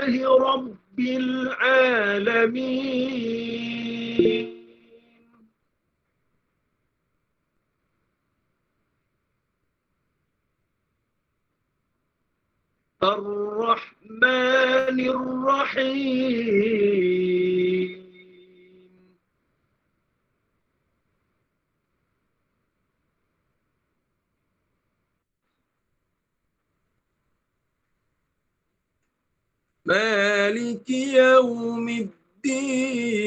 رب العالمين الرحمن الرحيم مالك يوم الدين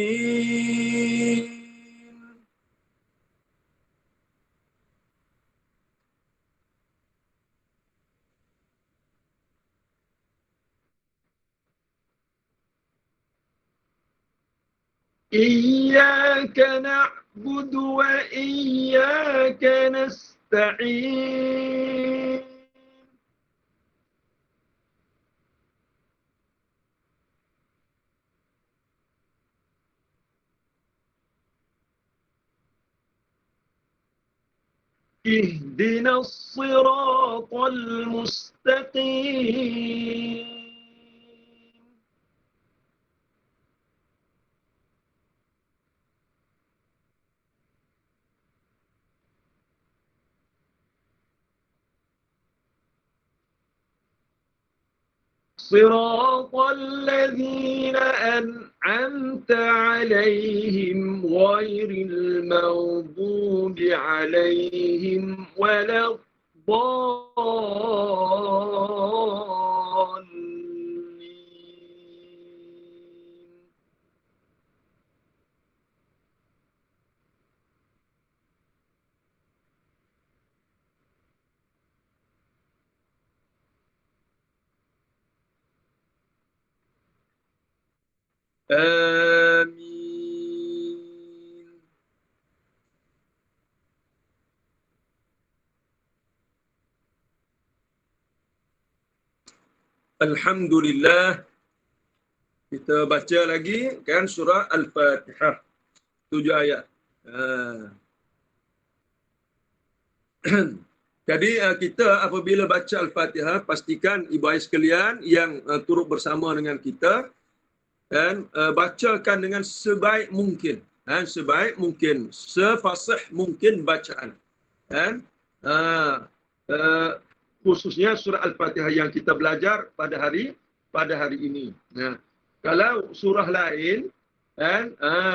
إياك نعبد وإياك نستعين اهدنا الصراط المستقيم صراط الذين أنعمت عليهم غير المغضوب عليهم ولا الضالين آمين Alhamdulillah, kita baca lagi kan surah Al-Fatihah 7 ayat. Jadi kita apabila baca Al-Fatihah, pastikan ibu ayah sekalian yang turut bersama dengan kita dan bacakan dengan sebaik mungkin, sebaik mungkin, sefasih mungkin bacaan. Dan khususnya surah Al-Fatihah yang kita belajar pada hari ini. Kalau surah lain,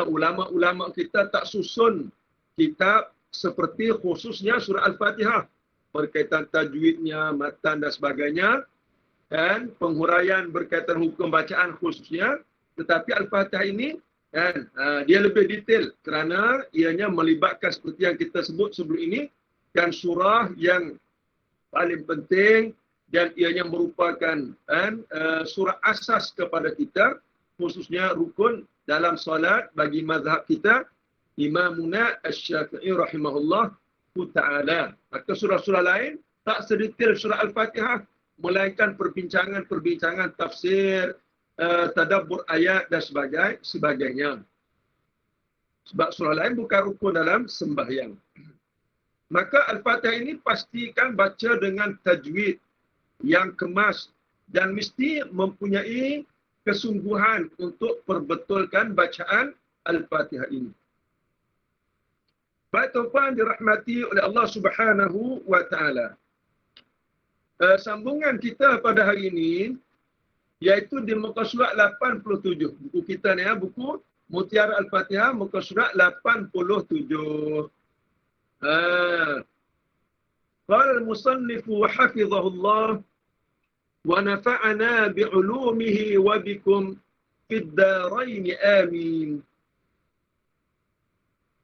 ulama-ulama kita tak susun kitab seperti khususnya surah Al-Fatihah, berkaitan tajwidnya, matan dan sebagainya, dan penghuraian berkaitan hukum bacaan khususnya. Tetapi Al-Fatihah ini dia lebih detail kerana ianya melibatkan seperti yang kita sebut sebelum ini, kan surah yang paling penting dan ianya merupakan surah asas kepada kita, khususnya rukun dalam solat bagi mazhab kita, Imamuna Asy-Syafi'i rahimahullah ta'ala. Maka surah-surah lain tak sedetail surah Al-Fatihah, melainkan perbincangan tafsir, tadabbur ayat dan sebagainya. Sebab surah lain bukan rukun dalam sembahyang. Maka Al-Fatihah ini pastikan baca dengan tajwid yang kemas dan mesti mempunyai kesungguhan untuk perbetulkan bacaan Al-Fatihah ini. Baik tuan dirahmati oleh Allah Subhanahu wa taala. Sambungan kita pada hari ini iaitu di muka surat 87. Buku kita ni buku Mutiara Al-Fatihah muka surat 87. Qala al-musannif hafizahullah wa nafa'ana bi'ulumihi wa bikum fid darain amin.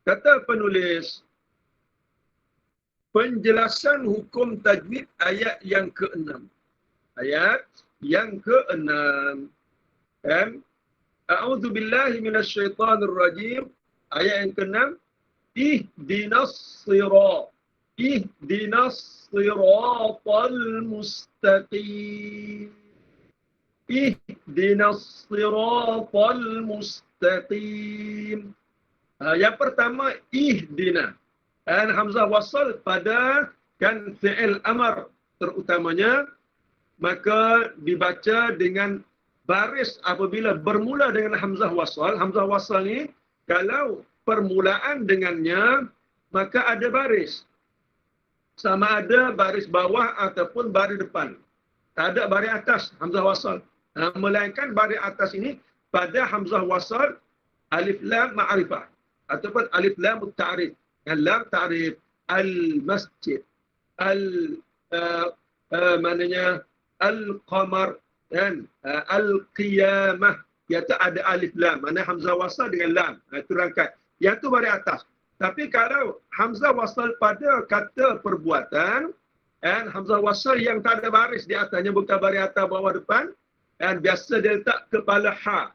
Kata penulis, penjelasan hukum tajwid ayat yang ke-6. Ayat yang ke-6. A'udzu billahi minasyaitonir rajim. Ayat yang ke-6. Ihdinas siratal mustaqim. Ihdinas siratal mustaqim. Yang pertama, ihdina. Dan hamzah wasal pada kan fi'il amar terutamanya, maka dibaca dengan baris apabila bermula dengan hamzah wasal ni kalau permulaan dengannya maka ada baris. Sama ada baris bawah ataupun baris depan. Tak ada baris atas hamzah wasal. Melainkan baris atas ini pada hamzah wasal alif lam ma'rifah ataupun alif lam ta'rif. Lam ta'rif al-masjid maknanya al-qamar dan al-qiyamah, iaitu ada alif lam, mana hamzah wasal dengan lam, itu rangkai. Yang tu baris atas. Tapi kalau hamzah wasal pada kata perbuatan dan hamzah wasal yang tak ada baris di atasnya, bukan baris atas bawah depan, dan biasa dia letak kepala ha.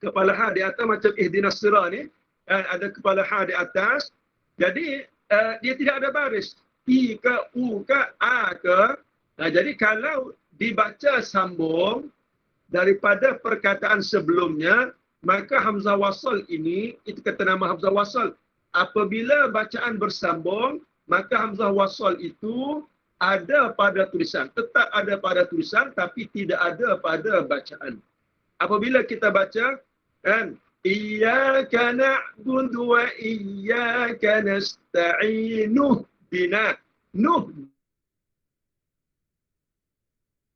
Kepala ha di atas macam ihdinas sirah ni, dan ada kepala ha di atas. Jadi dia tidak ada baris. I ke, U ke, A ke. Jadi kalau dibaca sambung daripada perkataan sebelumnya, maka hamzah wasal ini, itu kata nama hamzah wasal. Apabila bacaan bersambung, maka hamzah wasal itu ada pada tulisan. Tetap ada pada tulisan, tapi tidak ada pada bacaan. Apabila kita baca, kan, Iyyaka na'budu wa iyyaka nasta'inu dina. Nuh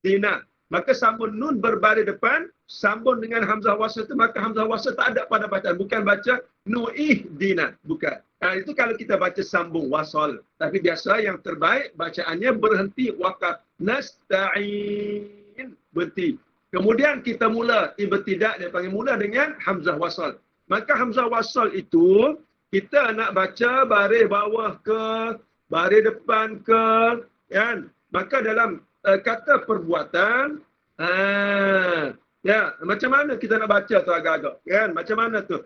dina. Maka sambung nun berbaris depan, sambung dengan hamzah wasal itu, maka hamzah wasal tak ada pada bacaan. Bukan baca nu'ih dina. Bukan. Itu kalau kita baca sambung wasal. Tapi biasa yang terbaik bacaannya berhenti wakaf. Nasta'in. Berhenti. Kemudian kita mula. Ibtidak dia panggil mula dengan hamzah wasal. Maka hamzah wasal itu, kita nak baca baris bawah ke, baris depan ke, kan? Maka dalam kata perbuatan, ya, macam mana kita nak baca tu agak-agak, kan? Macam mana tu?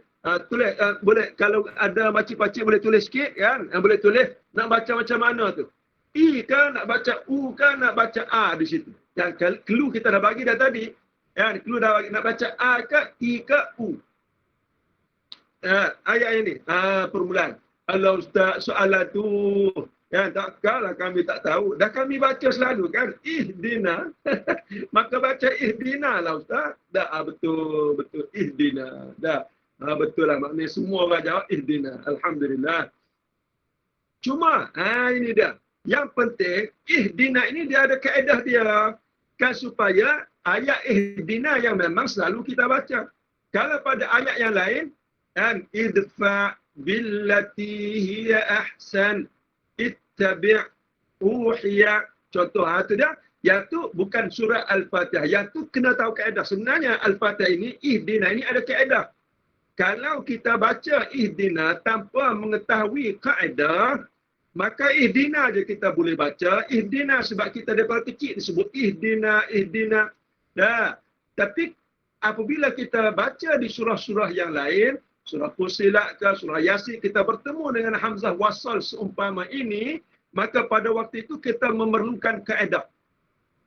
Tulis, boleh, kalau ada makcik-pakcik boleh tulis sikit, kan? Boleh tulis, nak baca macam mana tu? I ke nak baca U ke nak baca A di situ? Yang clue kita dah bagi dah tadi, kan? Clue dah bagi, nak baca A ke, I ke, U. Ayat ini, permulaan. Allah Ustaz, soalan tu, ya, takkanlah kami tak tahu. Dah kami baca selalu kan. Ihdina. Maka baca ihdina lah Ustaz. Dah, betul. Betul. Ihdina. Dah. Betul lah. Maknanya semua orang jawab ihdina. Alhamdulillah. Cuma, ini dia. Yang penting, ihdina ini dia ada kaedah dia. Kan supaya ayat ihdina yang memang selalu kita baca. Kalau pada ayat yang lain, dan idfa' billati hiya ahsan. Ittabi' uhiya. Contoh, itu dia. Yang tu bukan surah Al-Fatihah. Yang tu kena tahu kaedah. Sebenarnya Al-Fatihah ini, ihdina ini ada kaedah. Kalau kita baca ihdina tanpa mengetahui kaedah, maka ihdina je kita boleh baca. Ihdina sebab kita daripada kecil disebut ihdina. Dah. Tapi apabila kita baca di surah-surah yang lain, surah Fussilat ke, surah Yasin, kita bertemu dengan hamzah wasal seumpama ini, maka pada waktu itu kita memerlukan kaedah.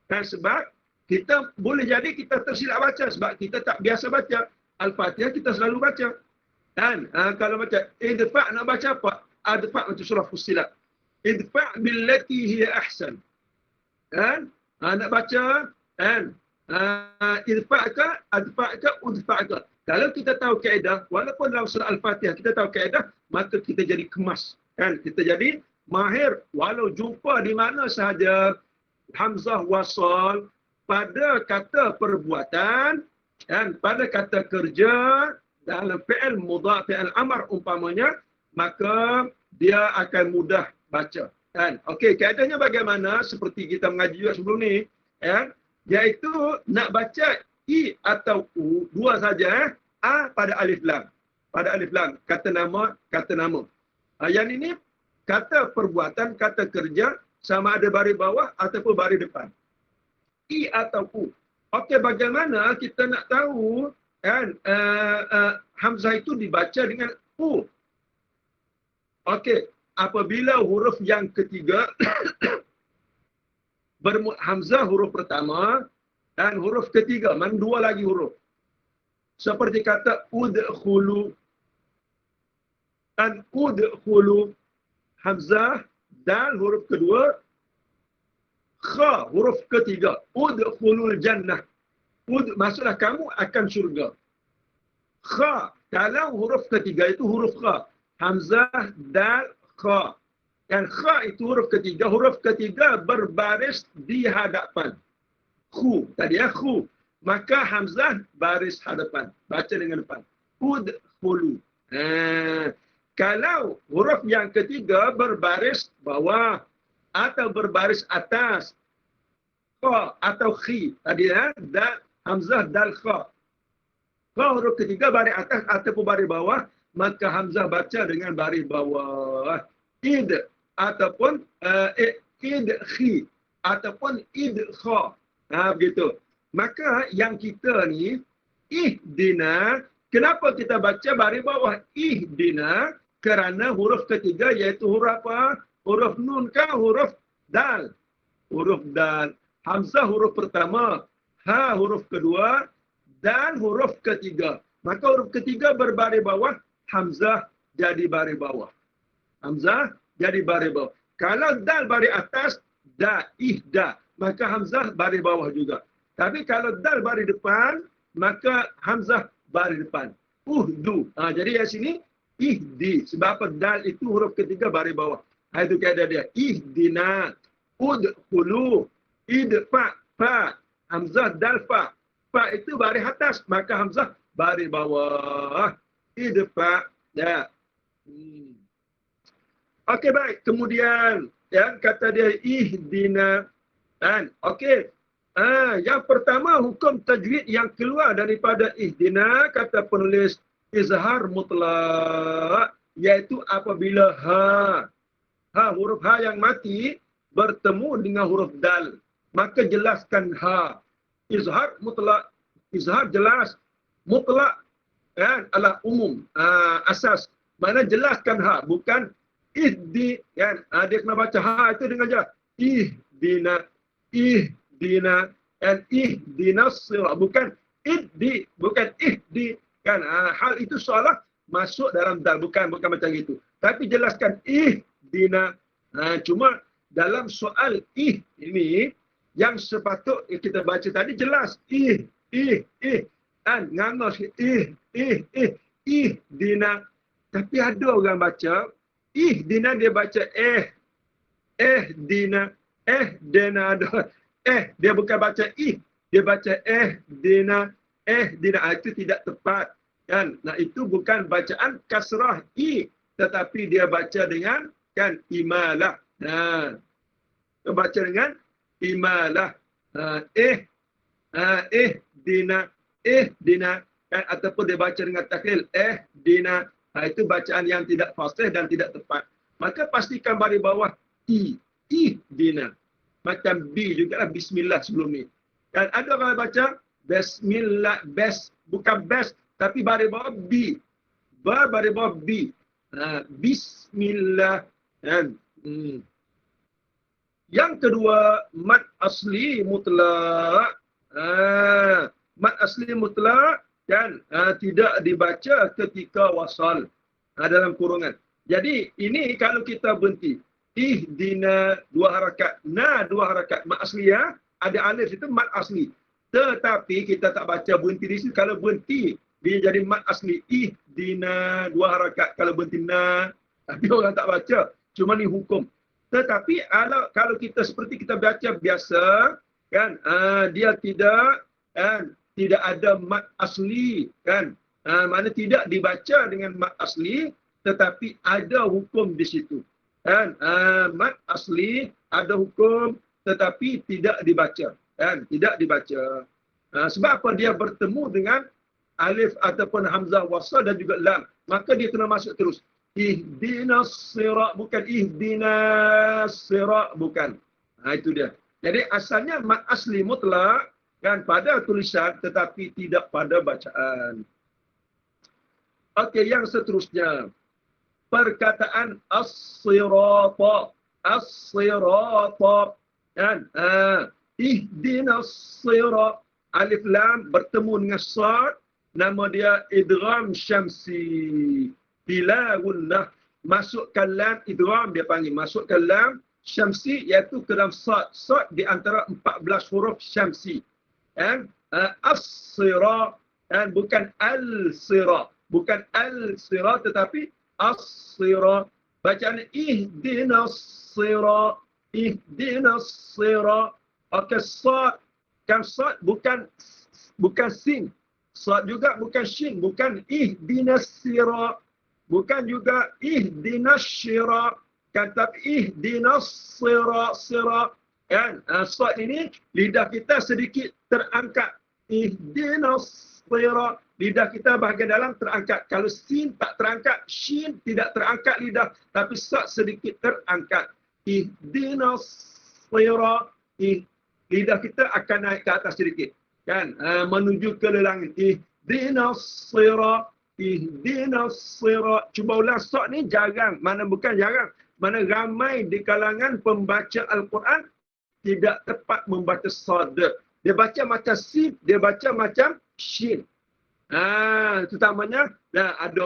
Dan sebab kita boleh jadi kita tersilap baca sebab kita tak biasa baca. Al-Fatihah kita selalu baca. Dan kalau baca idfa' nak baca apa? Adfa' macam surah Fussilat. Idfa' billati hiya ahsan. Dan nak baca dan idfa' ke, adfa' ke, udfa' ke. Kalau kita tahu kaedah, walaupun dalam surah Al-Fatihah kita tahu kaedah, maka kita jadi kemas. Kan? Kita jadi mahir. Walau jumpa di mana sahaja hamzah wasal pada kata perbuatan, dan pada kata kerja, dalam fi'il mudhaf, fi'il amar umpamanya, maka dia akan mudah baca. Kan? Okey, kaedahnya bagaimana? Seperti kita mengaji juga sebelum ni. Iaitu nak baca I atau U, dua saja. A pada alif lam. Pada alif lam. Kata nama. Yang ini, kata perbuatan, kata kerja, sama ada baris bawah ataupun baris depan. I atau U. Okey, bagaimana kita nak tahu kan, hamzah itu dibaca dengan U? Okey, apabila huruf yang ketiga, hamzah huruf pertama, dan huruf ketiga, mana dua lagi huruf. Seperti kata udkhulu. Dan udkhulu, hamzah, dan huruf kedua, kha, huruf ketiga. Udkhulul jannah. Maksudlah kamu akan syurga. Kha, kalau huruf ketiga itu huruf kha. Hamzah, dal, kha. Dan kha itu huruf ketiga berbaris di hadapan. Khu, tadi ya, khu. Maka hamzah baris hadapan. Baca dengan depan. Udkhulu. Kalau huruf yang ketiga berbaris bawah atau berbaris atas, kha atau khi, tadi ya, dal, hamzah, dal, kha. Kha huruf ketiga baris atas ataupun baris bawah, maka hamzah baca dengan baris bawah. Id ataupun id khi ataupun id kha. Begitu. Maka yang kita ni ihdina, kenapa kita baca baris bawah ihdina? Kerana huruf ketiga iaitu huruf apa? Huruf nun ke huruf dal? Huruf dal. Hamzah huruf pertama, ha huruf kedua, dal huruf ketiga. Maka huruf ketiga berbaris bawah, hamzah jadi baris bawah. Hamzah jadi baris bawah. Kalau dal baris atas, da, ihda, maka hamzah baris bawah juga. Tapi kalau dal baris depan, maka hamzah baris depan. Uhdu. Jadi di sini ihdi. Sebab apa? Dal itu huruf ketiga baris bawah. Itu kaedah dia. Ihdina. Udkhulu. Idfa. Fa. Hamzah dal fa. Fa itu baris atas. Maka hamzah baris bawah. Idfa. Ya. Okey, baik. Kemudian, ya, kata dia ihdina. Okey. Yang pertama, hukum tajwid yang keluar daripada ihdina, kata penulis, izhar mutlak, iaitu apabila huruf ha yang mati bertemu dengan huruf dal, maka jelaskan ha. Izhar mutlak, izhar jelas, mutlak adalah umum, asas. Mana jelaskan ha, bukan ihdi, kan? Dia kena baca ha itu dengan jelas. Ihdina, ihdina, dan ihdinas sirat, bukan ihdi, bukan ihdi, kan? Hal itu seolah masuk dalam dal, bukan macam itu. Tapi jelaskan ihdina. Cuma dalam soal ini yang sepatut kita baca tadi jelas nganga ihdina. Tapi ada orang baca ihdina, dia baca dina, dina ada. Dia bukan baca dia baca dina, dina. Itu tidak tepat, kan? Nah, itu bukan bacaan kasrah tetapi dia baca dengan, kan, imalah. Dia baca dengan imalah. Dina, dina, kan? Ataupun dia baca dengan taklil dina. Itu bacaan yang tidak fasih dan tidak tepat. Maka pastikan baris bawah dina. Macam B juga lah, bismillah sebelum ni. Dan ada orang baca bismillah, bukan best, tapi baris bawah B. Baris bawah B. Bismillah. Yang kedua, mad asli mutlak. Mad asli mutlak, kan, tidak dibaca ketika wasal, dalam kurungan. Jadi ini kalau kita berhenti, ihdina 2 harakat, na 2 harakat, mad asli, ya, ada alif itu mad asli. Tetapi kita tak baca berhenti di situ. Kalau berhenti, dia jadi mad asli. Ihdina 2 harakat, kalau berhenti na. Tapi orang tak baca. Cuma ni hukum. Tetapi kalau kita seperti kita baca biasa, kan, dia tidak ada mad asli, kan. Mana tidak dibaca dengan mad asli, tetapi ada hukum di situ. Kan, mad asli ada hukum tetapi tidak dibaca, kan, tidak dibaca. Sebab apa? Dia bertemu dengan alif ataupun hamzah wasal dan juga lam, maka dia kena masuk terus. Ihdinas sirat, bukan ihdinas sirat, bukan. Itu dia. Jadi asalnya mad asli mutlak, kan, pada tulisan tetapi tidak pada bacaan. Okey, yang seterusnya, perkataan as-sirata, as-sirata, kan, ihdinas sirat, alif lam bertemu dengan sad, nama dia idgham syamsi, bila gunnah, masukkan lam, idgham dia panggil, masukkan lam syamsi, iaitu ke dalam sad. Sad di antara 14 huruf syamsi, kan. as-sira, dan bukan al-sira. Bukan al-sira tetapi as-sira. Bacaan ihdinas sira, ihdinas sira. Okey, sad. Kan sad bukan sin. Sad juga bukan shin, bukan ihdinas sira. Bukan juga ihdinas syira. Kan tapi ihdinas sira. Kan? Sad ini lidah kita sedikit terangkat. Ihdinas sira. Lidah kita bahagian dalam terangkat. Kalau sin tak terangkat, shin tidak terangkat lidah. Tapi sad sedikit terangkat. Ihdinas sira. Lidah kita akan naik ke atas sedikit. Kan? Menuju ke langit. Ihdinas sira. Ihdinas sira. Cuba ulang, sad ni jarang. Mana bukan jarang. Mana ramai di kalangan pembaca Al-Quran tidak tepat membaca sad. Dia baca macam sin, dia baca macam shin. Terutamanya ada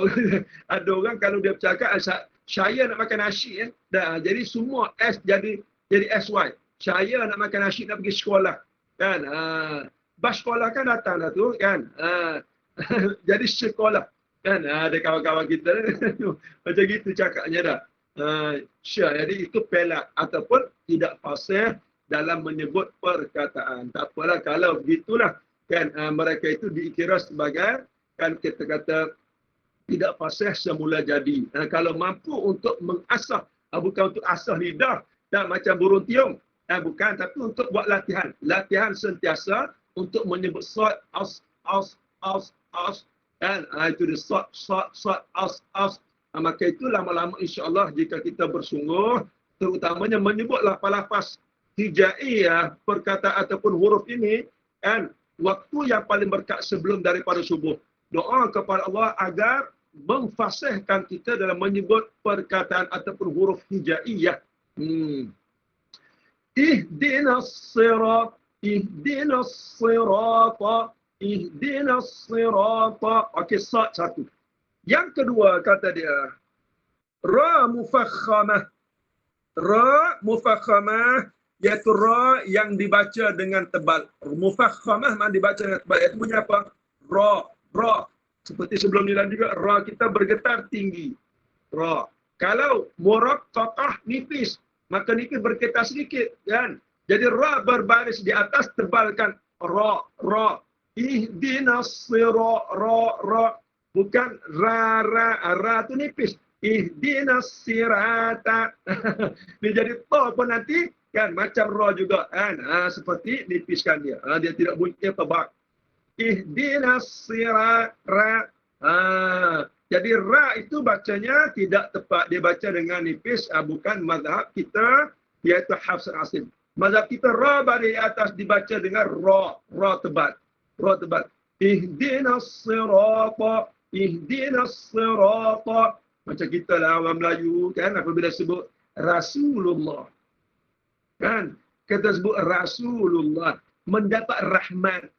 orang kalau dia bercakap saya nak makan nasi jadi semua S jadi SY. Saya nak makan nasi nak pergi sekolah. Kan? Bas sekolah kan datang dah tu kan. Jadi sekolah. Kan? Ada kawan-kawan kita macam gitu cakapnya dah. Jadi itu pelak ataupun tidak fasih dalam menyebut perkataan. Tak apalah kalau begitulah. Kan mereka itu dikira sebagai kan kita kata tidak fasih semula jadi. Kalau mampu untuk mengasah, bukan untuk asah lidah dan macam burung tiung, bukan, tapi untuk buat latihan sentiasa untuk menyebut sad, as, dan itu dia sad, as. Maka itu lama-lama insya-Allah jika kita bersungguh, terutamanya menyebut lafaz-lafaz hijaiyah perkataan ataupun huruf ini, kan waktu yang paling berkat sebelum daripada subuh. Doa kepada Allah agar memfasihkan kita dalam menyebut perkataan ataupun huruf hijaiyah. Ihdinas sirat, ihdinas sirata, ihdinas sirata. Okey, sad satu. Yang kedua kata dia, ra mufakhamah. Ra mufakhamah iaitu ra yang dibaca dengan tebal. Mufakhamah mana dibaca dengan tebal. Iaitu bunyi apa? Ra. Seperti sebelum ni juga, ra kita bergetar tinggi. Ra. Kalau muraqqaqah nipis, maka nipis bergetar sedikit. Kan? Jadi ra berbaris di atas, tebalkan. Ra. Ihdinas sira, ra. Bukan ra tu nipis. Ihdinas sirata. Dia jadi ta pun nanti, kan macam ra juga kan seperti nipiskan dia dia tidak bunyi tebal. Ihdinas sirata. Jadi ra itu bacanya tidak tepat, dia baca dengan nipis, bukan mazhab kita iaitu Hafs Asim. Mazhab kita ra di atas dibaca dengan ra tebal. Ihdinas sirata, ihdinas sirata. Macam kita lah orang Melayu kan apabila sebut Rasulullah. Kan? Kita sebut Rasulullah. Mendapat rahmat.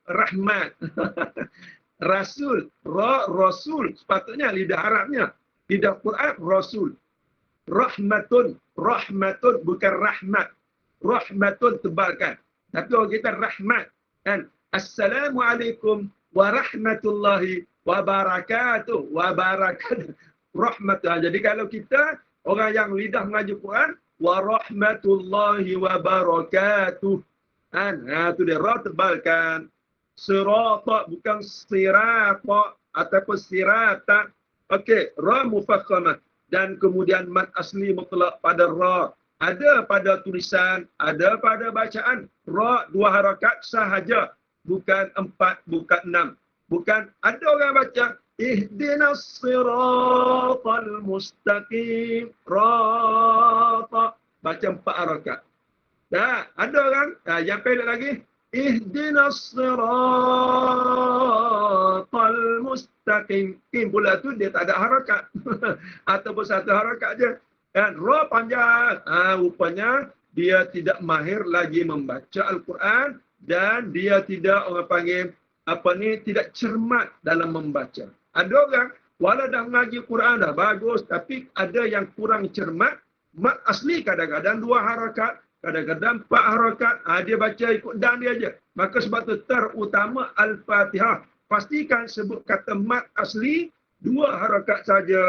Rasul. Rasul. Sepatutnya lidah Arabnya. Lidah Quran, Rasul. Rahmatun. Bukan rahmat. Rahmatun tebalkan. Tapi orang kita rahmat. Kan? Assalamualaikum warahmatullahi wabarakatuh. Rahmatullah. Jadi kalau kita, orang yang lidah mengaji Quran, warahmatullahi wabarakatuh. Itu dia ra tebalkan. Sirata bukan sirata ataupun sirata. Okey, ra mufakhamah dan kemudian mad asli mutlak pada ra. Ada pada tulisan, ada pada bacaan. Ra 2 harakat sahaja, bukan 4, bukan 6. Bukan ada orang baca ihdinas siratal mustaqim. Rata baca 4 harakat. Ada orang yang pendek lagi ihdinas siratal mustaqim. Pula tu dia tak ada harakat ataupun 1 harakat je. Dan ra panjang. Rupanya dia tidak mahir lagi membaca Al-Quran dan dia tidak orang panggil tidak cermat dalam membaca. Ada orang walau dah mengaji Quran dah bagus tapi ada yang kurang cermat. Mat asli kadang-kadang 2 harakat, Kadang-kadang 4 harakat, dia baca ikut dan dia aja. Maka sebab tu terutama Al-Fatihah. Pastikan sebut kata mat asli 2 harakat saja,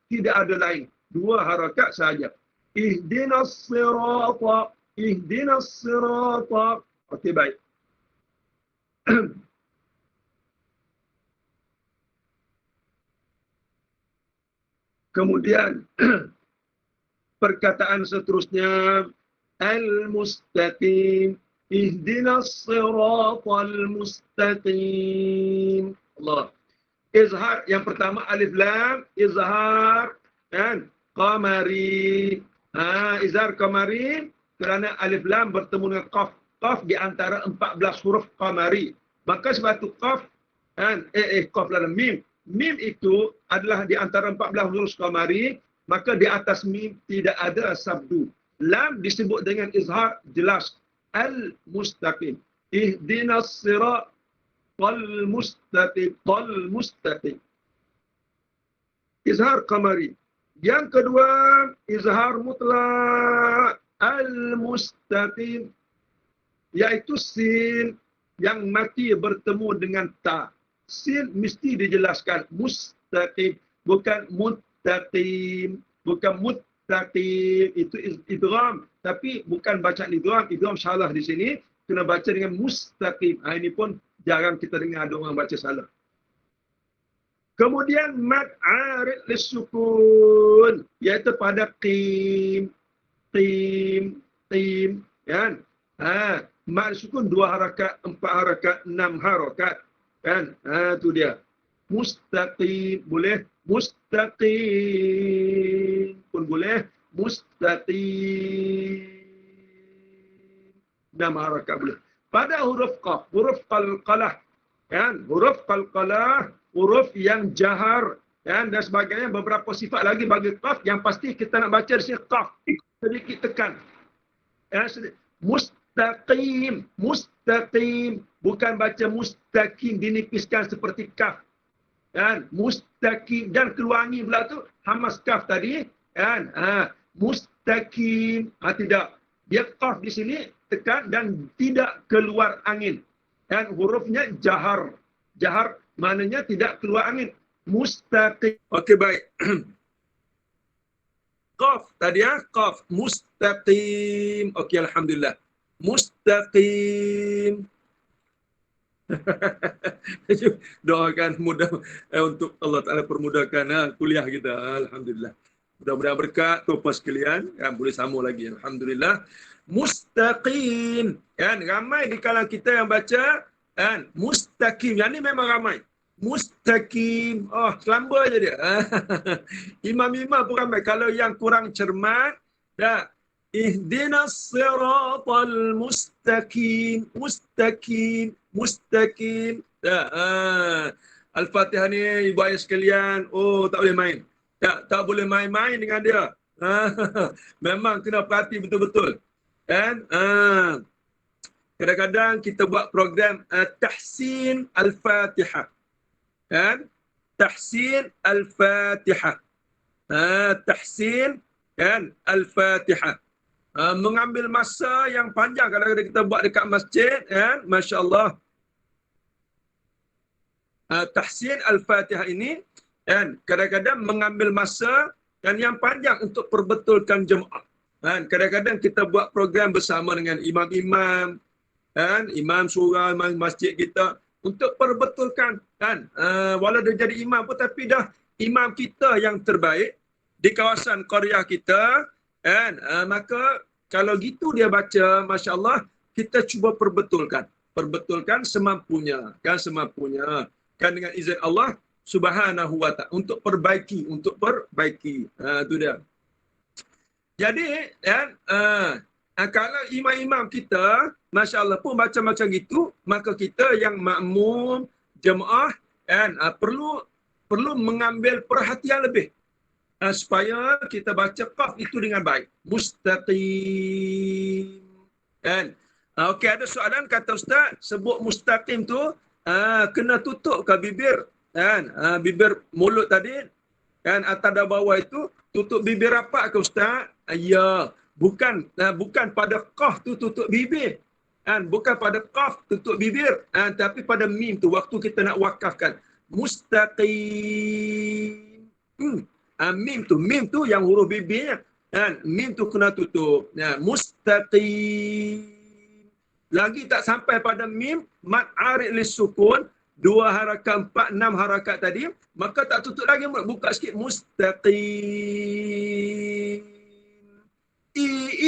tidak ada lain. 2 harakat saja. Ihdinas sirata, ihdinas sirata. Okey, baik. Kemudian perkataan seterusnya al-mustaqim, ihdinas siratal mustaqim. Allah. Izhar yang pertama alif lam, izhar kan qamari. Izhar qamari kerana alif lam bertemu dengan qaf. Qaf di antara 14 huruf qamari. Maka sebab tu qaf kan qaf dalam mim. Mim itu adalah di antara 14 huruf qamari, maka di atas mim tidak ada sabdu. Lam disebut dengan izhar jelas. Al-mustaqim. Ihdinas siratal mustaqim. Tal mustaqim. Izhar qamari. Yang kedua, izhar mutlak. Al-mustaqim. Iaitu sin yang mati bertemu dengan ta. Sin mesti dijelaskan. Mustaqim. Bukan muttaqim. Bukan muttaqim. Itu idgham. Tapi bukan bacaan idgham. Idgham salah di sini. Kena baca dengan mustaqim. Ini pun jarang kita dengar ada orang baca salah. Kemudian mad arid lisukun. Iaitu pada qim. Qim. Qim. Kan? Mad sukun 2 harakat, 4 harakat, 6 harakat. Kan? Tu dia. Mustaqim. Boleh? Mustaqim. Pun boleh. Mustaqim. 6 harakat boleh. Pada huruf qaf, huruf qalqalah. Kan? Huruf qalqalah, huruf yang jahar. Kan? Dan sebagainya. Beberapa sifat lagi bagi qaf. Yang pasti kita nak baca di sini qaf. Sedikit tekan. Mustaqim. Mustaqim. Bukan baca mustaqim dinipiskan seperti kaf. Kan? Mustaqim. Dan keluar angin pula tu. Hamas kaf tadi. Kan? Mustaqim. Tidak. Dia qaf di sini tekan dan tidak keluar angin. Dan hurufnya jahar. Jahar maknanya tidak keluar angin. Mustaqim. Okey, baik. Qaf tadi qaf. Mustaqim. Okey, alhamdulillah. Mustaqim. Doakan mudah untuk Allah Ta'ala permudahkan kuliah kita. Alhamdulillah. Mudah-mudahan berkat tuan sekalian. Kan, boleh sambung lagi. Alhamdulillah. Mustaqim. Kan, ramai di kalangan kita yang baca kan, mustaqim. Yang ni memang ramai. Mustaqim. Oh, selamba je dia. Imam-imam pun ramai. Kalau yang kurang cermat, dah. Ihdinas siratal mustaqim. Mustaqim. Mustaqim. Al-Fatihah ni ibu ayah sekalian, tak boleh main. Tak boleh main-main dengan dia. Memang kena perhati betul-betul. Kan? Kadang-kadang kita buat program tahsin Al-Fatihah. Kan? Tahsin Al-Fatihah. Tahsin kan Al-Fatihah. Mengambil masa yang panjang kalau kita buat dekat masjid, kan? Masya-Allah. Tahsin Al-Fatihah ini kan kadang-kadang mengambil masa dan yang panjang untuk perbetulkan jemaah. Kan kadang-kadang kita buat program bersama dengan imam-imam, kan, imam surau, imam masjid kita untuk perbetulkan, kan. Walau dia jadi imam pun tapi dah imam kita yang terbaik di kawasan qaryah kita, kan. Maka kalau gitu dia baca, masya-Allah, kita cuba perbetulkan semampunya, kan, semampunya. Kan dengan izin Allah Subhanahu wa ta'ala untuk perbaiki. Itu dia. Jadi kan kalau imam-imam kita masya-Allah pun macam-macam gitu, maka kita yang makmum jemaah kan perlu mengambil perhatian lebih supaya kita baca qaf itu dengan baik. Mustaqim. Kan? Okey, ada soalan kata ustaz, sebut mustaqim tu kena tutup ke bibir, kan? Bibir mulut tadi kan atas dan bawah itu tutup bibir rapat ke ustaz? Ya, bukan pada qaf tu tutup bibir. Bukan pada qaf tutup bibir, tapi pada mim tu waktu kita nak wakafkan. Mustaqim. Mim tu yang huruf bibirnya. Mim tu kena tutup. Mustaqim. Lagi tak sampai pada mim, mad arid lis sukun, 2 harakat, 4, 6 harakat tadi, maka tak tutup lagi, buka sikit. Mustaqim. I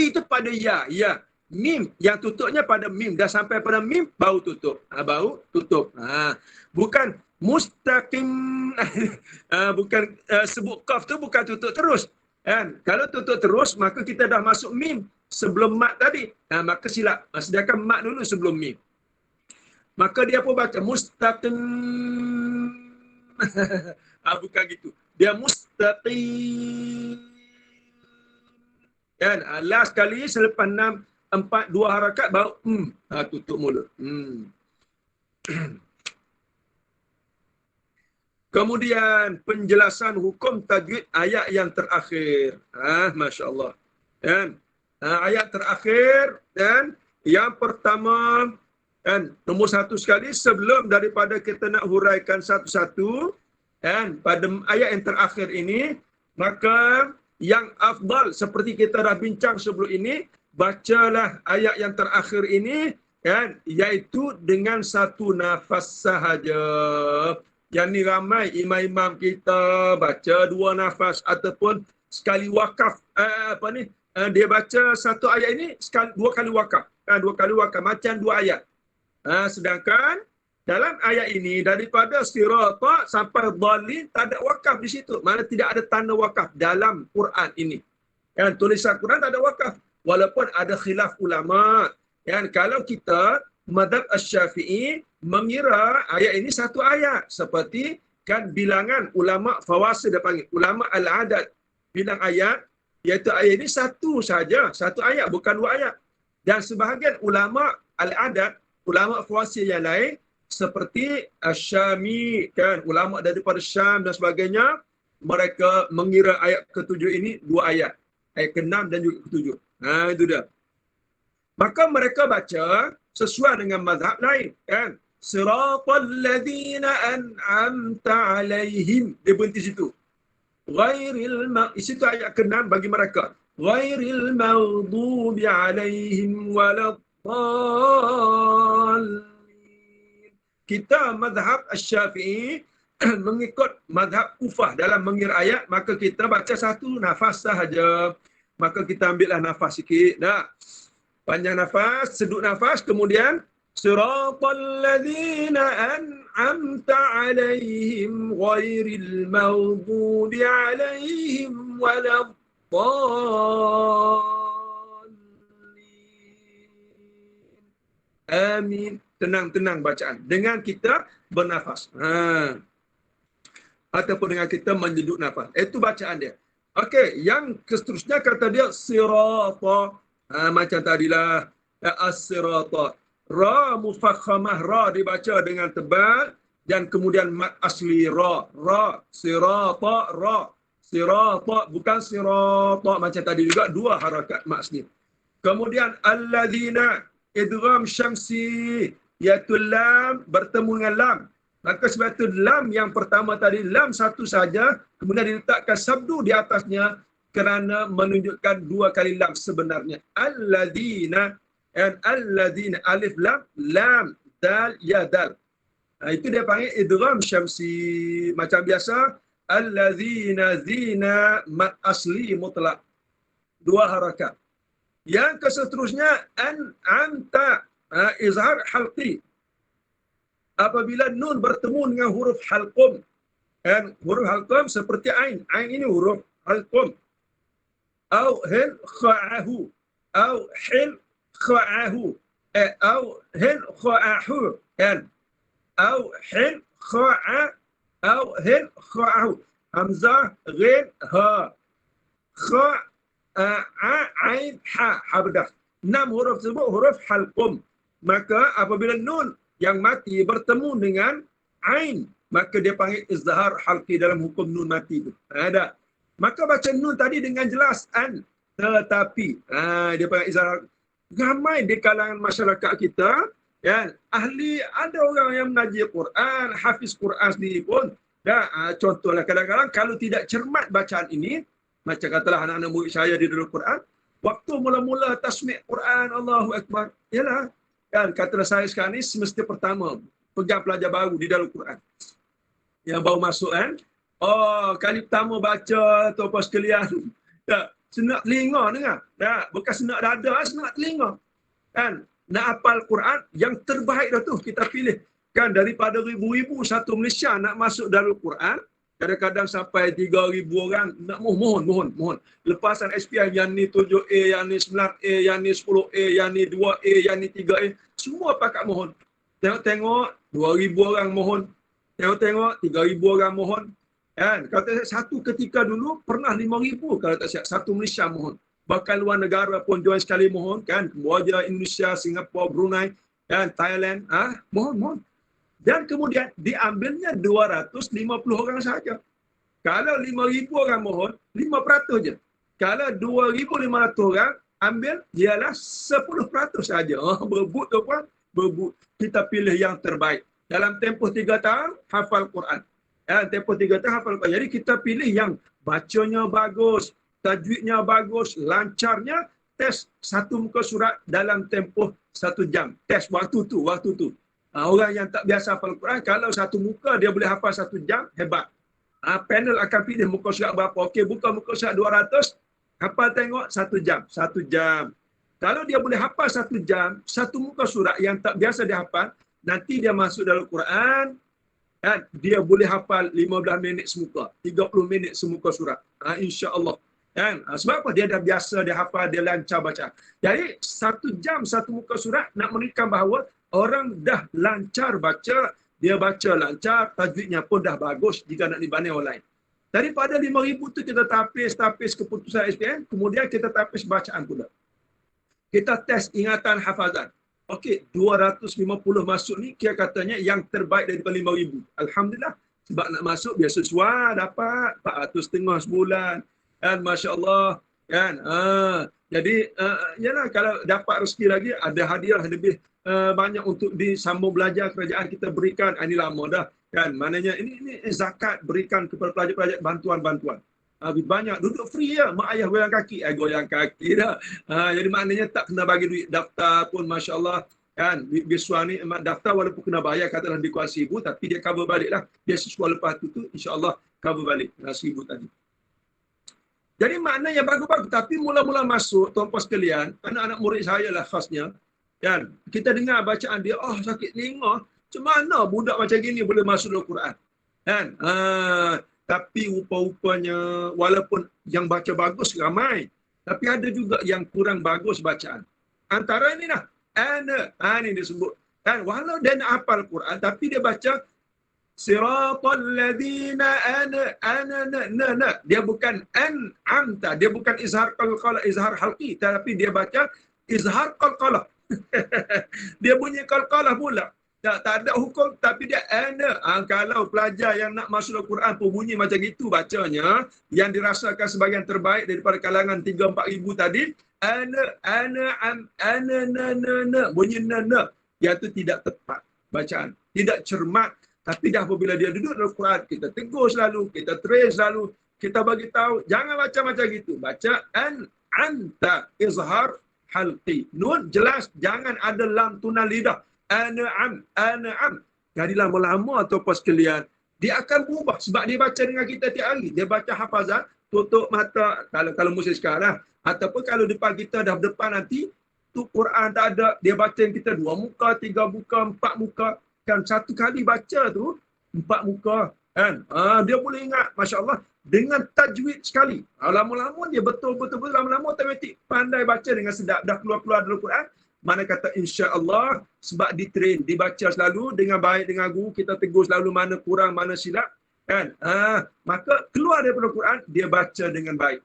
itu pada ya. Mim yang tutupnya pada mim, dah sampai pada mim baru tutup. Bukan mustaqim. Bukan sebut qaf tu bukan tutup terus. Kalau tutup terus maka kita dah masuk mim sebelum mat tadi. Maka silap. Sediakan mat dulu sebelum mim. Maka dia pun baca mustaqim. Bukan gitu. Dia mustaqim. Last kali selepas 2 harakat baru tutup mulut. Kemudian penjelasan hukum tajwid ayat yang terakhir. Masya-Allah. Ayat terakhir dan yang pertama nombor 1 sekali sebelum daripada kita nak huraikan satu-satu pada ayat yang terakhir ini, maka yang afdal seperti kita dah bincang sebelum ini, bacalah ayat yang terakhir ini iaitu dengan satu nafas sahaja. Yang ni ramai imam-imam kita baca 2 nafas ataupun sekali wakaf. Dia baca satu ayat ini 2 kali wakaf. 2 kali wakaf macam 2 ayat. Sedangkan dalam ayat ini daripada sirata sampai dhalin tak ada wakaf di situ. Mana tidak ada tanda wakaf dalam Quran ini. Tulisan Quran tak ada wakaf. Walaupun ada khilaf ulama. Kalau kita mazhab Asy-Syafi'i mengira ayat ini satu ayat, seperti bilangan ulama fawasid dia panggil, ulama al-adad bilang ayat, iaitu ayat ini satu saja, satu ayat, bukan 2 ayat. Dan sebahagian ulama al-adad, ulama fawasid yang lain seperti Asy-Syami, ulama daripada Syam dan sebagainya, mereka mengira ayat ke-7 ini 2 ayat, ayat ke-6 dan juga ke-7. Itu dia. Maka mereka baca sesuai dengan mazhab lain. Siratal ladzina an'amta alaihim. Dia berhenti situ. Situ ayat ke-6 bagi mereka. Ghairil maghdubi alaihim waladdallin. Kita mazhab Asy-Syafi'i mengikut mazhab Kufah dalam mengira ayat, maka kita baca satu nafas sahaja. Maka kita ambillah nafas sikit. Panjang nafas, sedut nafas, kemudian siratal ladzina an'amta alaihim ghairil maghdubi alaihim waladdallin. Amin. Tenang-tenang bacaan. Dengan kita bernafas. Ataupun dengan kita menjeduk nafas. Itu bacaan dia. Okey, yang seterusnya kata dia sirata. Macam tadilah as-sirata. Ra mufakhamah, ra dibaca dengan tebal dan kemudian mat asli ra. Ra, sirata, ra. Sirata, bukan sirata macam tadi juga, 2 harakat mat asli. Kemudian alladzina, idgham syamsi, iaitu lam bertemu dengan lam. Maka sebab itu lam yang pertama tadi, lam satu saja, kemudian diletakkan sabdu di atasnya kerana menunjukkan 2 kali lam sebenarnya. Alladzina, and alladzina, alif lam, lam, dal, ya dal. Itu dia panggil idgham syamsi. Macam biasa, alladzina, zina, mat asli mutlak. 2 harakat. Yang keseterusnya, anta, izhar halqi. Apabila nun bertemu dengan huruf halqum. Huruf halqum seperti ain. Ain ini huruf halqum. Au hil kha'ahu. Au hil kha'ahu. Au hil kha'ahu. Au hil kha'a. Au hil kha'ahu. Hamzah, ghin, ha. Kha'a, ain, ha. Habdah. 6 huruf tersebut huruf halqum. Maka apabila nun yang mati bertemu dengan ain, maka dia panggil izhar halqi dalam hukum nun mati itu. Ada. Maka baca nun tadi dengan jelas. Tetapi, dia panggil izhar halqi. Ramai di kalangan masyarakat kita, ya, ahli, ada orang yang mengaji Quran, hafiz Quran sendiri pun, ya, contohlah kadang-kadang kalau tidak cermat bacaan ini, macam katalah anak-anak murid saya di dalam Quran, waktu mula-mula tasmi' Quran, Allahu Akbar, yalah, kan, katalah saya sekarang ni semester pertama, pegang pelajar baru di dalam Quran, yang baru masuk kan, kali pertama baca, tu apa sekalian, tak, senak telinga dengar, tak, bukan senak dada, senak telinga, kan, nak hafal Quran, yang terbaik dah tu kita pilih, kan, daripada ribu-ribu satu Malaysia nak masuk dalam Quran, kadang-kadang sampai 3,000 orang, nak mohon. Lepasan SPM yang ni 7A, yang ni 9A, yang ni 10A, yang ni 2A, yang ni 3A, semua pakat mohon. Tengok-tengok 2,000 orang mohon. Tengok-tengok 3,000 orang mohon. Kan? Kata satu ketika dulu pernah 5,000 kalau tak siap. Satu Malaysia mohon. Bahkan luar negara pun join sekali mohon. Kan? Kamboja, Indonesia, Singapura, Brunei, kan? Thailand. Mohon. Dan kemudian diambilnya 250 orang saja. Kalau 5,000 orang mohon, 5% je. Kalau 2,500 orang ambil, ialah 10% saja. Berebut tu apa? Berebut. Kita pilih yang terbaik. Dalam tempoh 3 tahun, hafal Quran. Tempoh 3 tahun, hafal Quran. Jadi kita pilih yang bacanya bagus, tajwidnya bagus, lancarnya, tes satu muka surat dalam tempoh 1 jam. Tes waktu tu. Orang yang tak biasa hafal Quran, kalau satu muka dia boleh hafal 1 jam, hebat. Panel akan pilih muka surat berapa. Okey, buka muka surat 200, hafal tengok 1 jam. 1 jam. Kalau dia boleh hafal 1 jam, satu muka surat yang tak biasa dia hafal, nanti dia masuk dalam Quran, kan, dia boleh hafal 15 minit semuka, 30 minit semuka surat. InsyaAllah. Kan? Sebab apa? Dia dah biasa, dia hafal, dia lancar baca. Jadi, 1 jam satu muka surat nak menunjukkan bahawa orang dah lancar baca, dia baca lancar, tajwidnya pun dah bagus jika nak dibanding orang lain. Daripada 5,000 tu kita tapis keputusan SPM, kemudian kita tapis bacaan pula. Kita tes ingatan hafazan. Okey, 250 masuk ni kira katanya yang terbaik daripada 5,000. Alhamdulillah. Sebab nak masuk biasa sesuai dapat 400.5 sebulan. Kan, Masya-Allah. Kan? Jadi, yalah, kalau dapat rezeki lagi, ada hadiah lebih banyak untuk disambung belajar kerajaan kita berikan. Ini lama dah. Kan? Maknanya ini zakat berikan kepada pelajar-pelajar bantuan-bantuan. Lebih banyak. Duduk free ya. Mak ayah goyang kaki. Goyang kaki dah. Jadi maknanya tak kena bagi duit daftar pun, Masya Allah. Kan? Biasua ni daftar walaupun kena bayar, katalah dikuasai 1,000, tapi dia cover balik lah. Biasiswa lepas tu insya Allah cover balik 1,000 tadi. Jadi maknanya bagus-bagus. Tapi mula-mula masuk, tuan-puan sekalian, anak-anak murid saya lah khasnya, kan? Kita dengar bacaan dia, sakit telinga. Macam mana budak macam gini boleh masuk dalam Quran? Kan? Tapi rupa-rupanya, walaupun yang baca bagus ramai, tapi ada juga yang kurang bagus bacaan. Antara ini lah, ini disebut. Kan? Walau dia nak hafal Quran, tapi dia baca Siratal ladina dia bukan an'amta, dia bukan izhar qalqalah, izhar halqi, tapi dia baca izhar qalqalah. Dia bunyi qalqalah pula. Tak ada hukum, tapi dia kalau pelajar yang nak masuk Al-Quran pun bunyi macam itu bacanya, yang dirasakan sebagai yang terbaik daripada kalangan 3-4 ribu tadi, bunyi na, yang itu tidak tepat bacaan, tidak cermat. Tapi dah apabila dia duduk dalam Quran, kita tegur selalu, kita train selalu, kita bagi tahu, jangan baca macam gitu. Baca anta, izhar halqi. Nun jelas, jangan ada lam tunal lidah. An'am. Jadi lama-lama tuan-puan sekalian, dia akan berubah sebab dia baca dengan kita tiap hari. Dia baca hafazan, tutup mata, kalau musim sekarang lah. Ataupun kalau depan kita dah depan nanti, tu Quran tak ada, dia baca kita 2 muka, 3 muka, 4 muka. Kan satu kali baca tu 4 muka, kan? Dia boleh ingat, Masya-Allah, dengan tajwid sekali. Lama-lama dia betul-betul lama-lama automatik pandai baca dengan sedap, dah keluar dalam Quran. Mana kata insya-Allah, sebab ditrain, dibaca selalu dengan baik dengan guru, kita tegur selalu mana kurang, mana silap, kan? Maka keluar daripada Quran, dia baca dengan baik.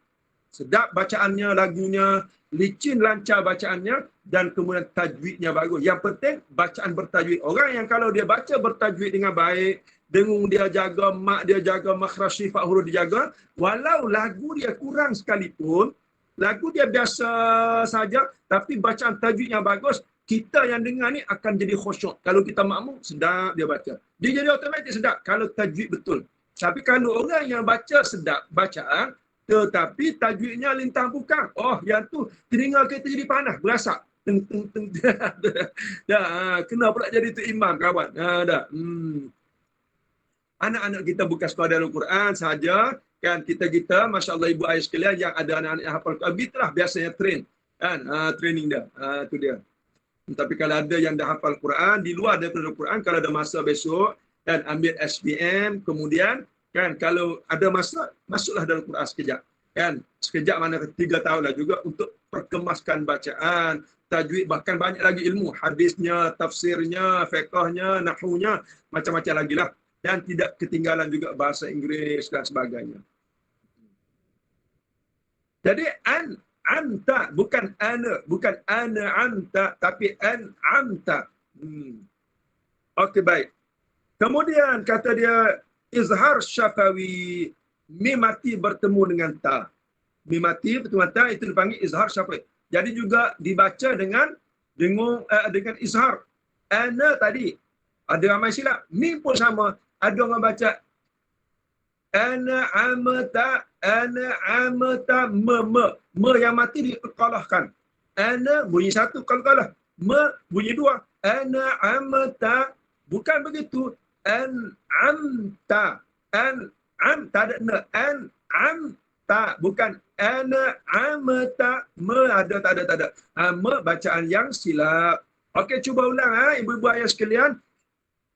Sedap bacaannya, lagunya, licin lancar bacaannya, dan kemudian tajwidnya bagus. Yang penting bacaan bertajwid. Orang yang kalau dia baca bertajwid dengan baik, dengung dia jaga, mak dia jaga, makhraj sifat huruf dia jaga, walau lagu dia kurang sekalipun, lagu dia biasa saja, tapi bacaan tajwidnya bagus, kita yang dengar ni akan jadi khusyuk. Kalau kita makmum, sedap dia baca. Dia jadi automatik sedap kalau tajwid betul. Tapi kalau orang yang baca sedap bacaan, tetapi tajwidnya lintang pukang, oh yang tu telinga kita jadi panas, berasak. Teng teng teng. Dah, kena pula jadi tu imam kawan. Dah. Anak-anak kita bukan sekadar Al-Quran saja, kan kita masya-Allah ibu ayah sekalian yang ada anak-anak yang hafal Quran, itulah biasanya train kan, training dah. Tu dia. Tapi kalau ada yang dah hafal Quran di luar daripada Al-Quran, kalau ada masa besok dan ambil SPM, kemudian kan kalau ada masa masuklah dalam Quran sekejap. Kan? Sekejap mana 3 tahun lah juga untuk perkemaskan bacaan, tajwid, bahkan banyak lagi ilmu, hadisnya, tafsirnya, fiqhnya, nahwunya, macam-macam lagi lah. Dan tidak ketinggalan juga bahasa Inggeris dan sebagainya. Jadi anta, bukan ana anta, tapi anta. Okey, baik. Kemudian kata dia izhar syafawi, mim mati bertemu dengan ta. Mim mati bertemu dengan ta itu dipanggil izhar syafawi. Jadi juga dibaca dengan izhar. Ana tadi ada ramai silap. Mim pun sama. Ada orang baca ana amata me yang mati diqalahkan. Ana bunyi satu qalqalah, me bunyi dua. Ana amata, bukan begitu. Amta, tak ada na. Amta, bukan ana amata, me ada tak ada. Me bacaan yang silap. Okey, cuba ulang ibu-ibu ayah sekalian.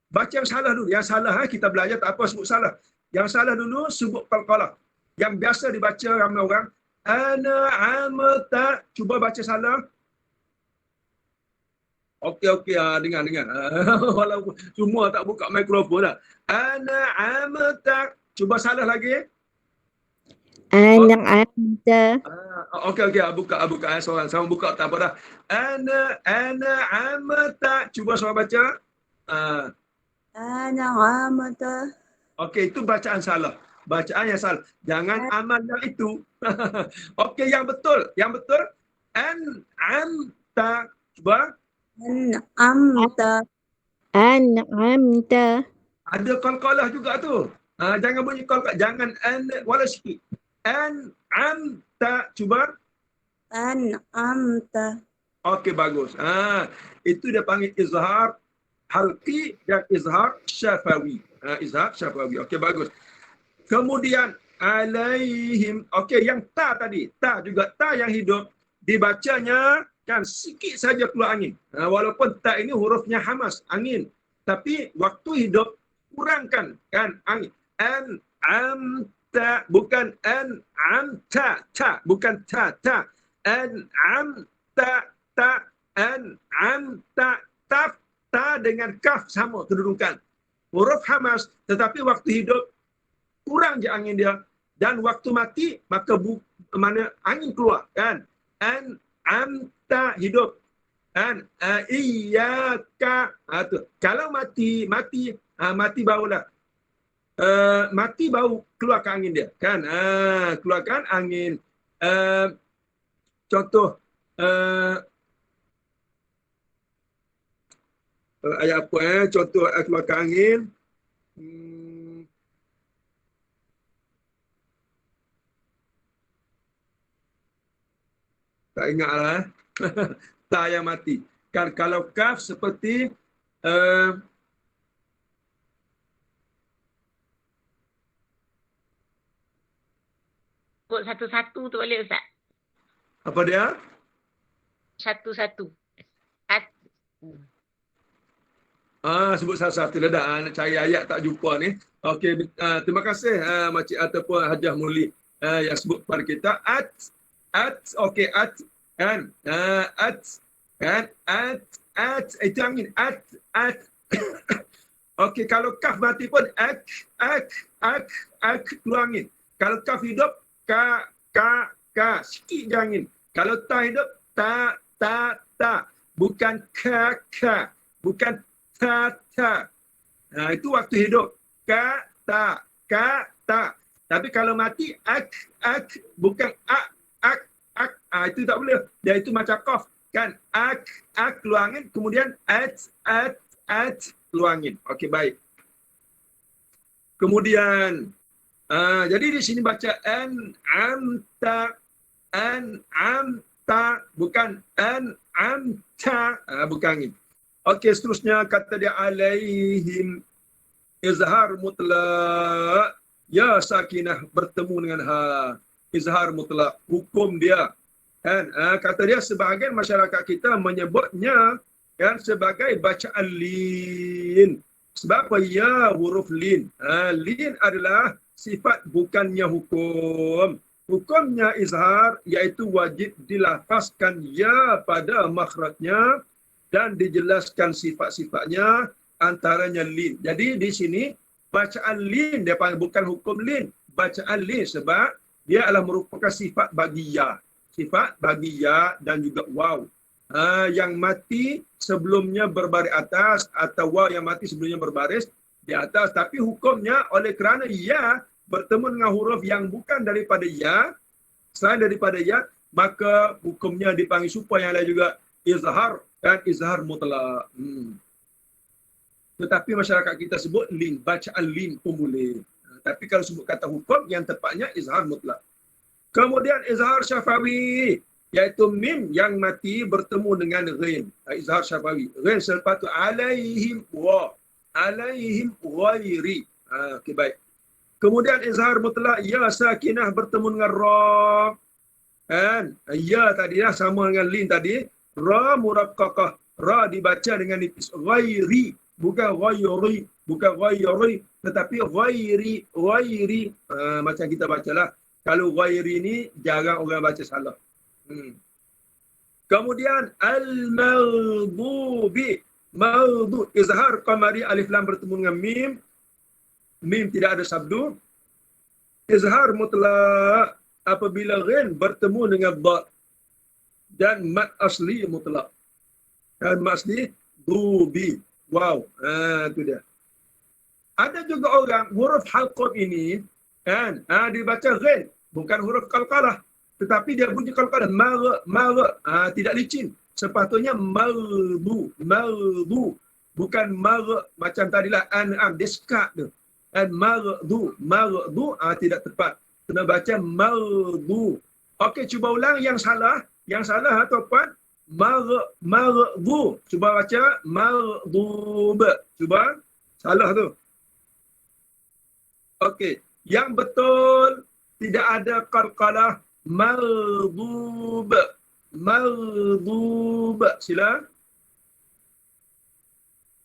Baca yang salah dulu. Yang salah kita belajar tak apa sebut salah. Yang salah dulu sebut qalqalah. Yang biasa dibaca ramai orang. Ana amata. Cuba baca salah. Okey. Dengar. Walaupun semua tak buka mikrofon dah. Ana amata. Cuba salah lagi. Ana amta. Okey. Buka. Seorang sama buka tak apa dah. Ana amata. Cuba seorang baca. Ana amata. Okey, itu bacaan salah. Bacaan yang salah. Jangan amal yang itu. Okey, yang betul. Amta. Cuba. Amta. Amta. Ada qalqalah juga tu. Jangan bunyi qalqalah. Jangan wala sikit. Amta. Cuba. Amta. Okey, bagus. Itu dia panggil izhar halqi dan izhar syafawi. Izhar syafawi. Okey, bagus. Kemudian alaihim. Okey, yang ta tadi. Ta juga. Ta yang hidup. Dibacanya kan sikit saja keluar angin. Walaupun ta ini hurufnya hamas. Angin. Tapi waktu hidup kurangkan kan angin. Amta. Bukan amta. Ta. Bukan ta. Amta. Ta. Amta. Ta. Ta dengan kaf sama kedudukan. Huruf hamas, tetapi waktu hidup kurang je angin dia. Dan waktu mati, maka mana angin keluar. Kan? Amta hidup. Kan? Iyaka. Tu. Kalau mati barulah. Mati baru keluarkan angin dia. Kan? Keluarkan angin. Contoh. Ayat apa contoh keluarkan angin. Tak ingatlah. Ta yang mati. Kan kalau kaf seperti Sebut satu-satu tu boleh Ustaz? apa dia? Satu-satu. Sebut satu-satu dah. Nak cari ayat tak jumpa ni. Okey, terima kasih Makcik ataupun Hajah Muli yang sebut kepada kita. Okey, kan? Kan? Itu angin. Okey, kalau kaf mati pun keluar angin. Kalau kaf hidup, ka. Sikit je angin. Kalau ta hidup, ta. Bukan ka. Bukan ta. Itu waktu hidup. Ka, ta. Tapi kalau mati, bukan Itu tak boleh. Dia itu macam qaf. Kan? Ak keluar angin. Kemudian at keluar angin. Okey, baik. Kemudian, jadi di sini baca an'amta, bukan an'amta, bukan angin. Okey, seterusnya kata dia alaihim, izhar mutlak, ya sakinah bertemu dengan ha, izhar mutlak, hukum dia. Kan? Kata dia sebahagian masyarakat kita menyebutnya kan sebagai bacaan lin. Sebab apa? Ya huruf lin. Lin adalah sifat bukannya hukum. Hukumnya izhar iaitu wajib dilafazkan ya pada makhrajnya dan dijelaskan sifat-sifatnya antaranya lin. Jadi di sini bacaan lin dia panggil bukan hukum lin. Bacaan lin sebab dia adalah merupakan sifat bagi ya. Sifat bagi ya dan juga waw. Yang mati sebelumnya berbaris atas atau waw yang mati sebelumnya berbaris di atas. Tapi hukumnya oleh kerana ya bertemu dengan huruf yang bukan daripada ya, selain daripada ya, maka hukumnya dipanggil supaya yang lain juga izhar dan izhar mutlak. Tetapi masyarakat kita sebut lin, bacaan lin pun boleh. Tapi kalau sebut kata hukum yang tepatnya izhar mutlak. Kemudian izhar syafawi, iaitu mim yang mati bertemu dengan ghain. Izhar syafawi. Ghain selepas tu alaihim wa. Alaihim ghairi. Okey, baik. Kemudian izhar mutlak ya sakinah bertemu dengan ra. Kan? Ya tadi dah sama dengan lin tadi. Ra muraqqaqah. Ra dibaca dengan nipis. Ghairi. Bukan ghairi. Bukan ghairi. Tetapi ghairi. Macam kita bacalah. Kalau ghairi ni jarang orang baca salah. Kemudian al-maghdubi, maghdu, izhar qamari alif lam bertemu dengan mim. Mim tidak ada sabdu. Izhar mutlak apabila ghain bertemu dengan dha dan mat asli mutlak. Dan mat asli dubi. Wow, itu dia. Ada juga orang huruf halqah ini kan dibaca ghain, bukan huruf qalqalah. Tetapi dia bunyi qalqalah, tidak licin. Sepatutnya maghdu, bukan macam tadilah an'am, dia sekat tu. Dan maghdu, tidak tepat. Kena baca maghdu. Okey, cuba ulang yang salah. Yang salah atau tepat? Maghdu. Cuba baca maghdub. Cuba. Salah tu. Okey. Yang betul tidak ada qalqalah. Maghdub. Sila.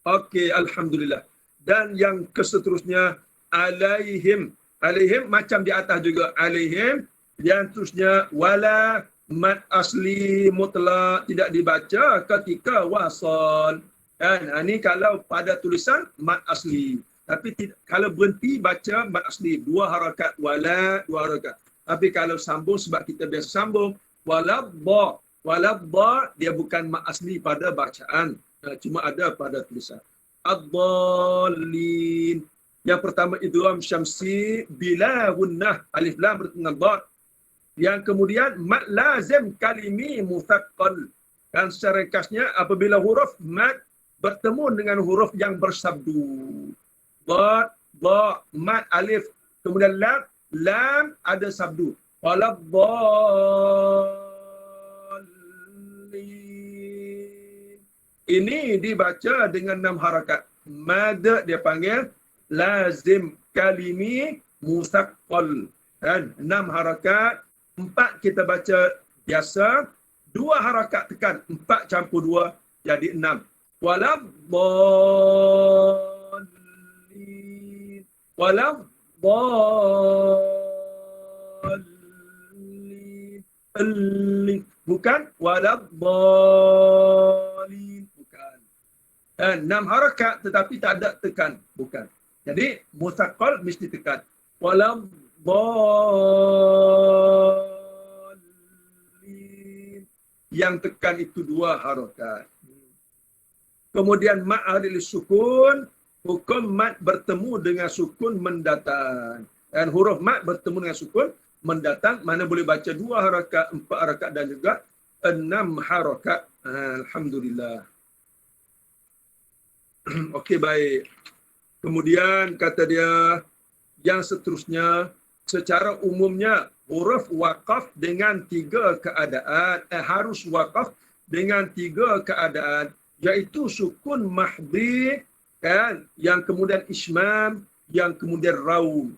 Okey, alhamdulillah. Dan yang keseterusnya alaihim. Alaihim macam di atas juga alaihim. Yang terusnya wala mat asli mutlak tidak dibaca ketika wasal. Kan? Ini kalau pada tulisan mat asli. Tapi kalau berhenti baca mat asli. 2 harakat. Wala 2 harakat. Tapi kalau sambung sebab kita biasa sambung. Walabba. Walabba dia bukan mat asli pada bacaan. Cuma ada pada tulisan. Ad-dallin. Yang pertama idgham syamsi bila gunnah alif lam bertemu dengan dha. Yang kemudian mad lazim kalimi muthaqqal. Dan secara ringkasnya apabila huruf mad bertemu dengan huruf yang bersabdu. Dha, mad alif kemudian lam ada sabdu. Waladdallin. Ini dibaca dengan 6 harakat. Mad dia panggil lazim kalimi musaqqal. Dan 6 harakat, 4 kita baca biasa, 2 harakat tekan, 4 campur 2 jadi 6. Waladdallin. Waladdallin. Bukan waladdallin. Bukan. 6 harakat tetapi tak ada tekan. Bukan. Jadi musaqqal mesti tekan. Waladdallin. Yang tekan itu 2 harakat. Kemudian mat adil sukun, hukum mat bertemu dengan sukun mendatang. Dan huruf mat bertemu dengan sukun mendatang, mana boleh baca 2 harakat, 4 harakat dan juga 6 harakat. Alhamdulillah. Okey, baik. Kemudian kata dia yang seterusnya, secara umumnya huruf waqaf dengan 3 keadaan, harus waqaf dengan 3 keadaan, iaitu sukun mahdi, kan, yang kemudian ismam, yang kemudian raum.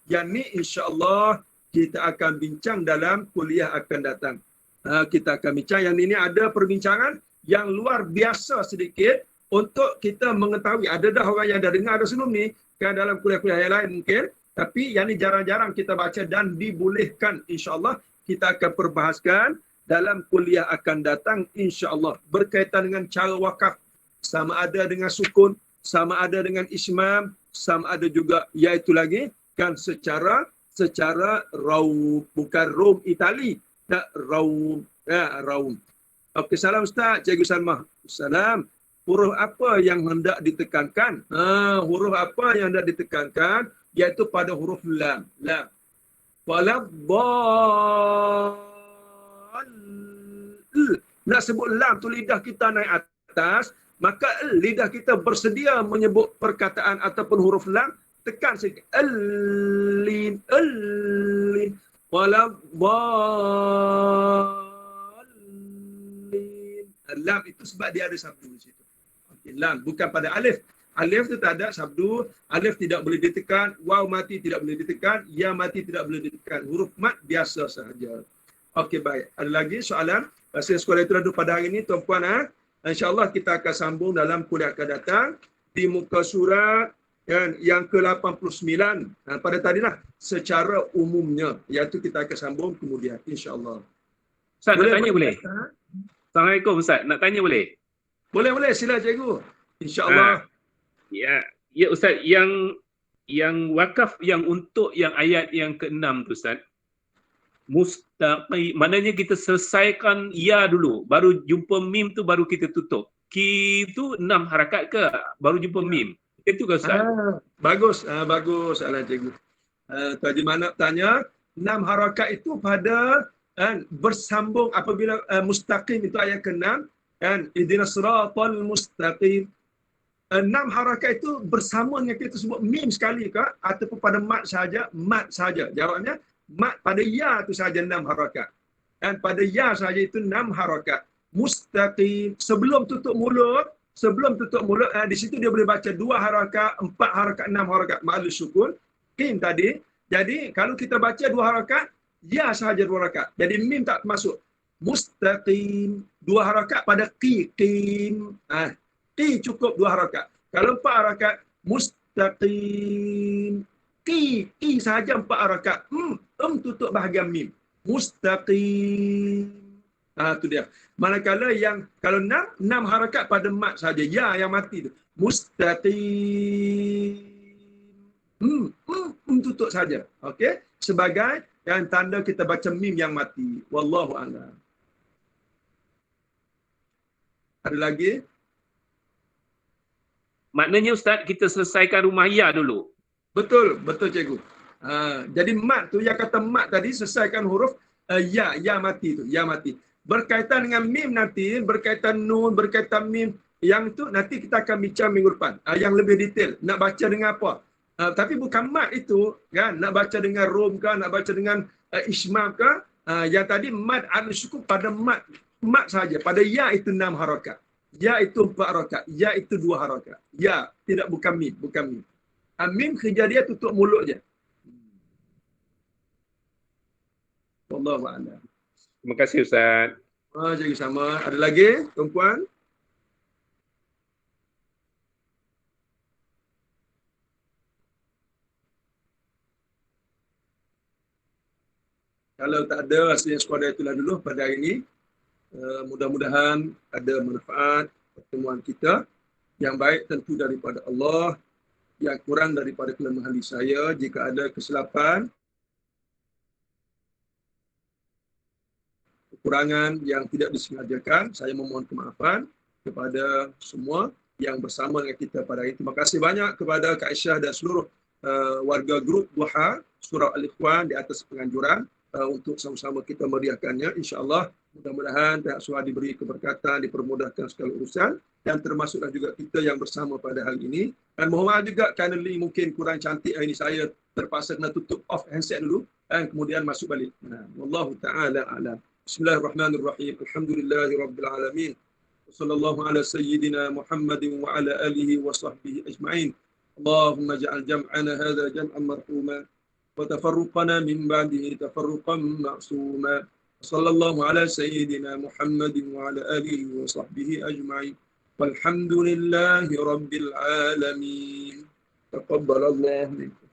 Yang ni insya-Allah kita akan bincang dalam kuliah akan datang. Kita akan bincang yang ini ada perbincangan yang luar biasa sedikit untuk kita mengetahui. Ada dah orang yang dah dengar dah sebelum ni kan dalam kuliah-kuliah yang lain mungkin, tapi yang ni jarang-jarang kita baca dan dibolehkan, insya-Allah kita akan perbahaskan dalam kuliah akan datang insya-Allah berkaitan dengan cara wakaf, sama ada dengan sukun, sama ada dengan ismam, sama ada juga iaitu lagi kan secara raum, bukan rom Itali, tak raum, raum. Okey, salam Ustaz, Cikgu Salmah. Salam. Huruf apa yang hendak ditekankan? Huruf apa yang hendak ditekankan? Iaitu pada huruf lam. Lam. Walad dal. Nak sebut lam tu lidah kita naik atas, maka lidah kita bersedia menyebut perkataan ataupun huruf lam, tekan sikit. Al-lin. Walad dal. Lam itu sebab dia ada sabdu di situ. Lam, bukan pada alif. Alif tu tak ada sabdu, alif tidak boleh ditekan, waw mati tidak boleh ditekan, ya mati tidak boleh ditekan. Huruf mat biasa sahaja. Okey, baik. Ada lagi soalan? Pasal sekolah itu ada pada hari ini, tuan-puan. InsyaAllah kita akan sambung dalam kuliah akan datang di muka surat yang ke-89. Pada tadilah secara umumnya, iaitu kita akan sambung kemudian, insyaAllah. Ustaz, nak tanya boleh? Assalamualaikum Ustaz, nak tanya boleh? Boleh, sila cikgu. InsyaAllah. Ya Ustaz, yang wakaf yang untuk yang ayat yang ke-6 tu Ustaz, mustaqim, maknanya kita selesaikan ya dulu, baru jumpa mim tu baru kita tutup. Ki tu 6 harakat ke baru jumpa mim? Itu ke Ustaz? Bagus soalan cikgu. Tadi mana tanya 6 harakat itu pada bersambung apabila mustaqim itu ayat ke-6 kan, ihdinas siratal mustaqim. 6 harakat itu bersama dengan kita sebut mim sekali ke ataupun pada mat saja? Mat saja. Jawabnya mat pada ya tu saja 6 harakat. Dan pada ya saja itu 6 harakat. Mustaqim, sebelum tutup mulut di situ dia boleh baca 2 harakat, 4 harakat, 6 harakat ma'al sukun. Kim tadi. Jadi kalau kita baca 2 harakat, ya sahaja 2 harakat. Jadi mim tak masuk. Mustaqim, 2 harakat pada qi, qim. Qi cukup 2 harakat. Kalau 4 harakat, mustaqim. Qi sahaja 4 harakat. Tutup bahagian mim. Mustaqim. Itu dia. Manakala yang kalau 6 harakat pada mat saja, ya yang mati tu. Mustaqim. Tutup saja. Okey? Sebagai yang tanda kita baca mim yang mati. Wallahu a'lam. Ada lagi? Maknanya Ustaz, kita selesaikan rumah ya dulu. Betul cikgu. Jadi mat tu, yang kata mat tadi, selesaikan huruf ya mati tu, ya mati. Berkaitan dengan mim nanti, berkaitan nun, berkaitan mim, yang tu nanti kita akan bincang minggu depan. Yang lebih detail, nak baca dengan apa. Tapi bukan mat itu, kan? Nak baca dengan rom ke, nak baca dengan ismam ke. Yang tadi mat al-sukun pada mat saja. Pada ya itu 6 harakat. Ya itu 4 harakat. Ya itu 2 harakat. Ya, bukan mim. Mim kerja dia tutup mulut je. Wallahu a'lam. Terima kasih Ustaz. Jadi sama. Ada lagi, tuan-puan? Kalau tak ada, rasanya sekadar itulah dulu pada hari ini. Mudah-mudahan ada manfaat pertemuan kita. Yang baik tentu daripada Allah, yang kurang daripada kelemahan diri saya. Jika ada kesilapan, kekurangan yang tidak disengajakan, saya memohon kemaafan kepada semua yang bersama dengan kita pada hari ini. Terima kasih banyak kepada Kak Aisyah dan seluruh warga grup Duha Surau Al-Ikhwan di atas penganjuran untuk sama-sama kita meriahkannya, insya-Allah. Mudah-mudahan pihak surau diberi keberkatan, dipermudahkan segala urusan, dan termasuklah juga kita yang bersama pada hari ini. Dan mohon maaf juga kerana link mungkin kurang cantik hari ini, saya terpaksa kena tutup off handset dulu dan kemudian masuk balik. Wallahu ta'ala a'lam. Bismillahirrahmanirrahim. Alhamdulillahirabbil alamin. Sallallahu ala sayyidina Muhammadin wa ala alihi wa sahbihi ajma'in. Allahumma ja'al jam'ana hadha jam'an marhuma wa tafarruqana min ba'dihi tafarruqan ma'suma. Sallallahu ala sayyidina Muhammadin wa ala alihi wa sahbihi ajma'in. Walhamdulillahi rabbil alamin. Taqabbalallahu minkum.